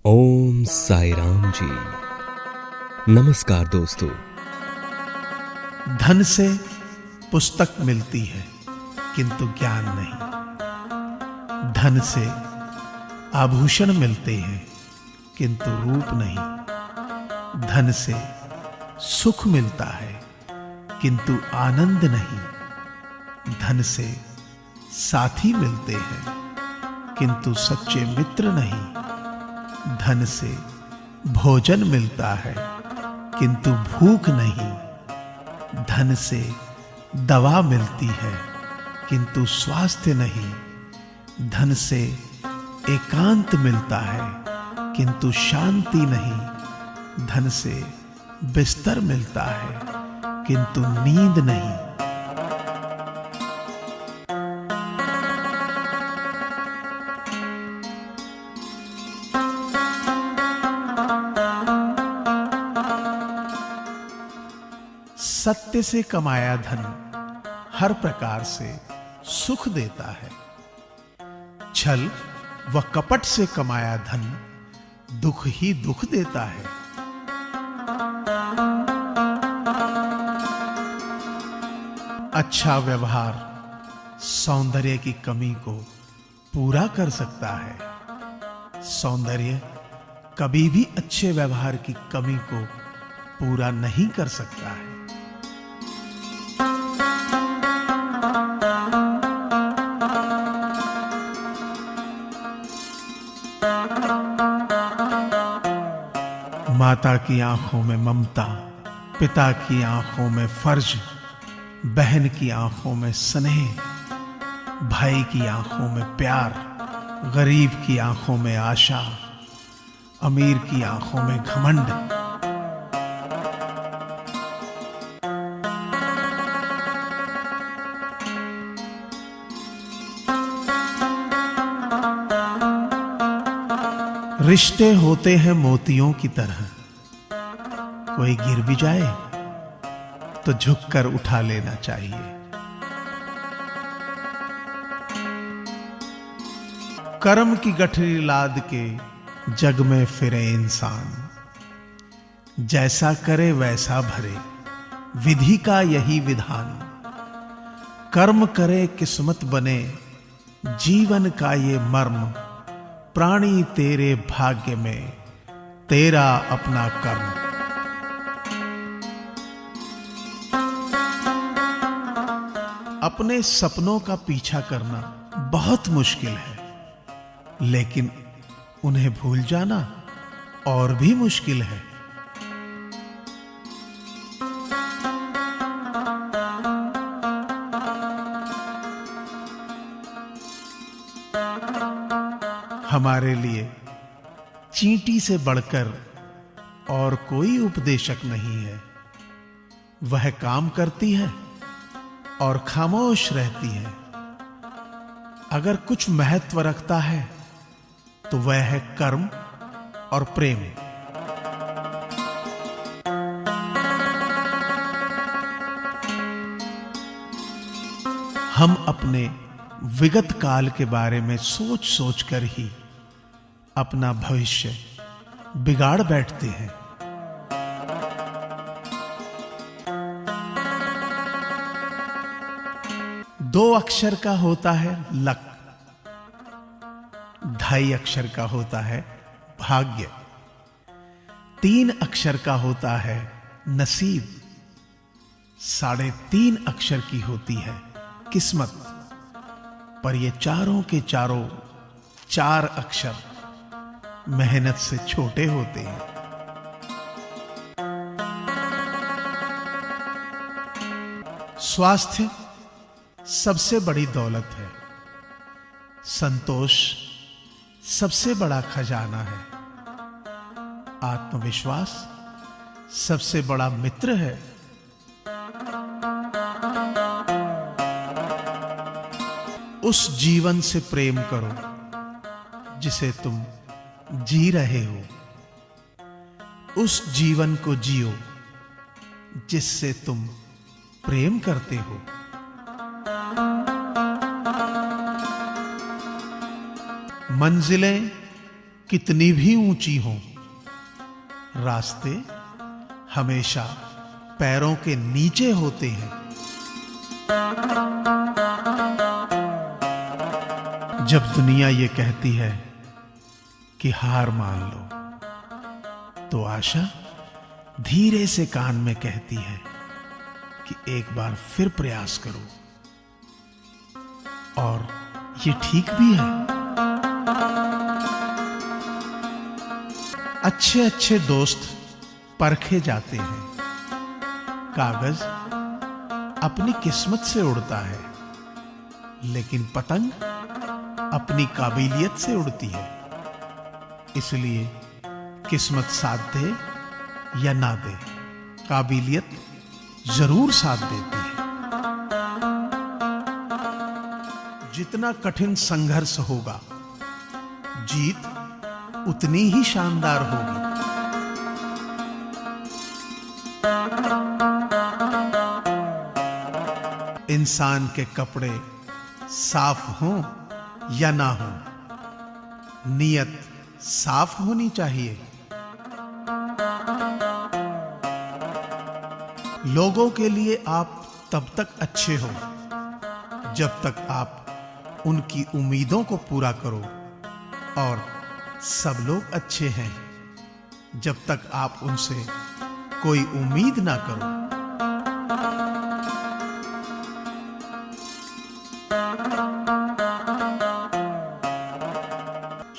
ओम साई राम जी। नमस्कार दोस्तों। धन से पुस्तक मिलती है किंतु ज्ञान नहीं। धन से आभूषण मिलते हैं किंतु रूप नहीं। धन से सुख मिलता है किंतु आनंद नहीं। धन से साथी मिलते हैं किंतु सच्चे मित्र नहीं। धन से भोजन मिलता है किंतु भूख नहीं। धन से दवा मिलती है किंतु स्वास्थ्य नहीं। धन से एकांत मिलता है किंतु शांति नहीं। धन से बिस्तर मिलता है किंतु नींद नहीं। सत्य से कमाया धन हर प्रकार से सुख देता है। छल व कपट से कमाया धन दुख ही दुख देता है। अच्छा व्यवहार सौंदर्य की कमी को पूरा कर सकता है। सौंदर्य कभी भी अच्छे व्यवहार की कमी को पूरा नहीं कर सकता है। माता की आंखों में ममता, पिता की आंखों में फर्ज, बहन की आंखों में स्नेह, भाई की आंखों में प्यार, गरीब की आंखों में आशा, अमीर की आंखों में घमंड। रिश्ते होते हैं मोतियों की तरह, कोई गिर भी जाए तो झुककर उठा लेना चाहिए। कर्म की गठरी लाद के जग में फिरे इंसान, जैसा करे वैसा भरे, विधि का यही विधान। कर्म करे किस्मत बने, जीवन का ये मर्म। प्राणी तेरे भाग्य में, तेरा अपना कर्म। अपने सपनों का पीछा करना बहुत मुश्किल है, लेकिन उन्हें भूल जाना और भी मुश्किल है। हमारे लिए चींटी से बढ़कर और कोई उपदेशक नहीं है। वह काम करती है और खामोश रहती है। अगर कुछ महत्व रखता है तो वह है कर्म और प्रेम। हम अपने विगत काल के बारे में सोच सोचकर ही अपना भविष्य बिगाड़ बैठते हैं। दो अक्षर का होता है लक, 2.5 अक्षर का होता है भाग्य, 3 अक्षर का होता है नसीब, 3.5 अक्षर की होती है किस्मत। पर ये चारों के चारों 4 अक्षर मेहनत से छोटे होते हैं। स्वास्थ्य सबसे बड़ी दौलत है। संतोष सबसे बड़ा खजाना है। आत्मविश्वास सबसे बड़ा मित्र है। उस जीवन से प्रेम करो जिसे तुम जी रहे हो। उस जीवन को जियो जिससे तुम प्रेम करते हो। मंजिलें कितनी भी ऊंची हों, रास्ते हमेशा पैरों के नीचे होते हैं। जब दुनिया ये कहती है कि हार मान लो, तो आशा धीरे से कान में कहती है कि एक बार फिर प्रयास करो। और ये ठीक भी है। अच्छे अच्छे दोस्त परखे जाते हैं। कागज अपनी किस्मत से उड़ता है, लेकिन पतंग अपनी काबिलियत से उड़ती है। इसलिए किस्मत साथ दे या ना दे, काबिलियत जरूर साथ देती है। जितना कठिन संघर्ष होगा, जीत उतनी ही शानदार होगी। इंसान के कपड़े साफ हों या ना हों, नियत साफ होनी चाहिए। लोगों के लिए आप तब तक अच्छे हो जब तक आप उनकी उम्मीदों को पूरा करो, और सब लोग अच्छे हैं जब तक आप उनसे कोई उम्मीद ना करो।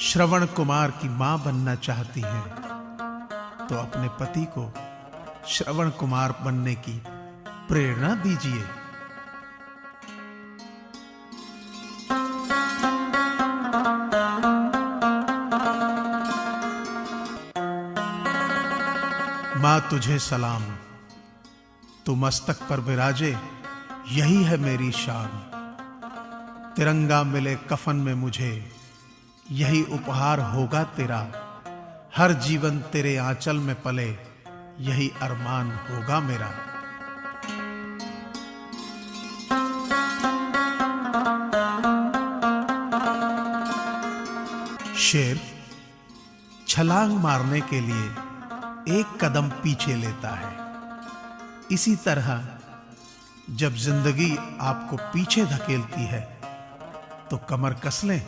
श्रवण कुमार की मां बनना चाहती हैं तो अपने पति को श्रवण कुमार बनने की प्रेरणा दीजिए। मां तुझे सलाम, तू मस्तक पर विराजे, यही है मेरी शान। तिरंगा मिले कफन में मुझे, यही उपहार होगा तेरा। हर जीवन तेरे आंचल में पले, यही अरमान होगा मेरा। शेर छलांग मारने के लिए एक कदम पीछे लेता है। इसी तरह जब जिंदगी आपको पीछे धकेलती है तो कमर कस लें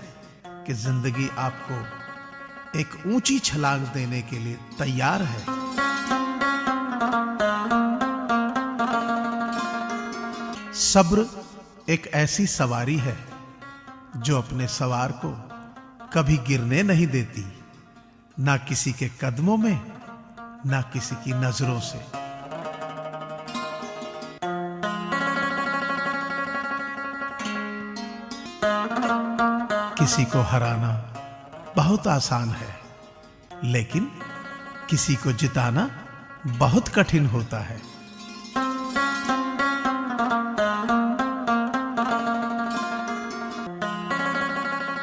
कि जिंदगी आपको एक ऊंची छलांग देने के लिए तैयार है। सब्र एक ऐसी सवारी है जो अपने सवार को कभी गिरने नहीं देती, ना किसी के कदमों में, ना किसी की नजरों से। किसी को हराना बहुत आसान है, लेकिन किसी को जिताना बहुत कठिन होता है।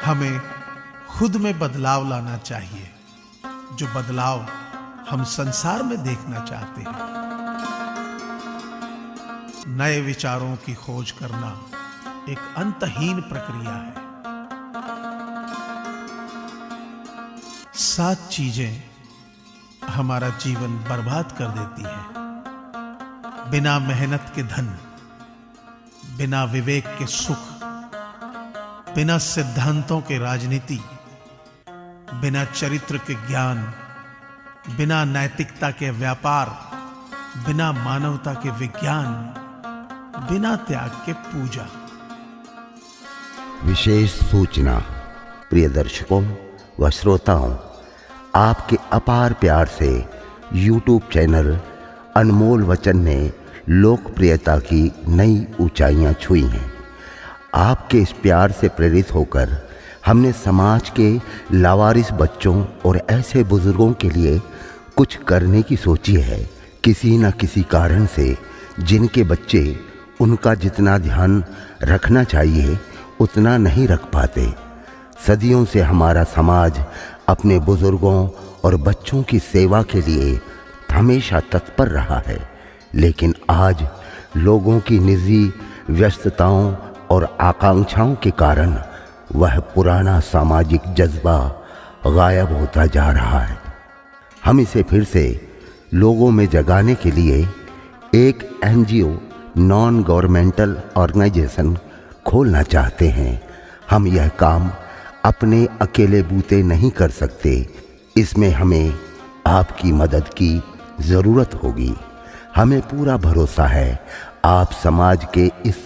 हमें खुद में बदलाव लाना चाहिए, जो बदलाव हम संसार में देखना चाहते हैं। नए विचारों की खोज करना एक अंतहीन प्रक्रिया है। 7 चीजें हमारा जीवन बर्बाद कर देती हैं। बिना मेहनत के धन, बिना विवेक के सुख, बिना सिद्धांतों के राजनीति, बिना चरित्र के ज्ञान, बिना नैतिकता के व्यापार, बिना मानवता के विज्ञान, बिना त्याग के पूजा। विशेष सूचना। प्रिय दर्शकों व श्रोताओं, आपके अपार प्यार से YouTube चैनल अनमोल वचन ने लोकप्रियता की नई ऊंचाइयां छुई हैं। आपके इस प्यार से प्रेरित होकर हमने समाज के लावारिस बच्चों और ऐसे बुजुर्गों के लिए कुछ करने की सोची है। किसी न किसी कारण से जिनके बच्चे उनका जितना ध्यान रखना चाहिए उतना नहीं रख पाते। सदियों से हमारा समाज अपने बुजुर्गों और बच्चों की सेवा के लिए हमेशा तत्पर रहा है, लेकिन आज लोगों की निजी व्यस्तताओं और आकांक्षाओं के कारण वह पुराना सामाजिक जज्बा गायब होता जा रहा है। हम इसे फिर से लोगों में जगाने के लिए एक NGO नॉन गवर्नमेंटल ऑर्गेनाइजेशन खोलना चाहते हैं। हम यह काम अपने अकेले बूते नहीं कर सकते। इसमें हमें आपकी मदद की ज़रूरत होगी। हमें पूरा भरोसा है आप समाज के इस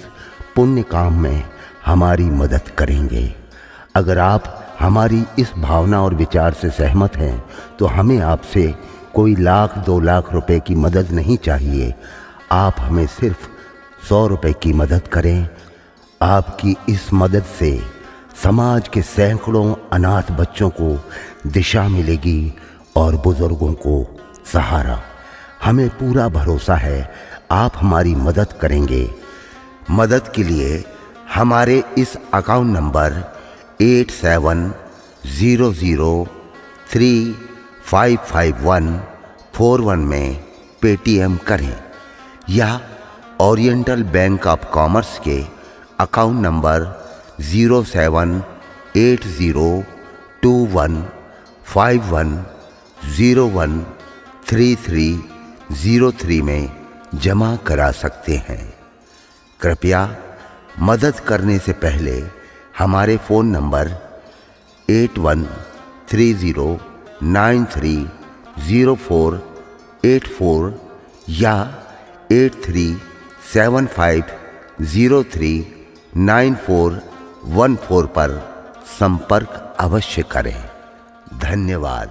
पुण्य काम में हमारी मदद करेंगे। अगर आप हमारी इस भावना और विचार से सहमत हैं तो हमें आपसे कोई 1,00,000-2 लाख रुपए की मदद नहीं चाहिए। आप हमें सिर्फ 100 रुपए की मदद करें। आपकी इस मदद से समाज के सैकड़ों अनाथ बच्चों को दिशा मिलेगी और बुजुर्गों को सहारा। हमें पूरा भरोसा है आप हमारी मदद करेंगे। मदद के लिए हमारे इस अकाउंट नंबर 8700355141 में पेटीएम करें या ओरिएंटल बैंक ऑफ कॉमर्स के अकाउंट नंबर 07802151013303 में जमा करा सकते हैं। कृपया मदद करने से पहले हमारे फ़ोन नंबर 8130930484 या 8375039414 पर संपर्क अवश्य करें। धन्यवाद।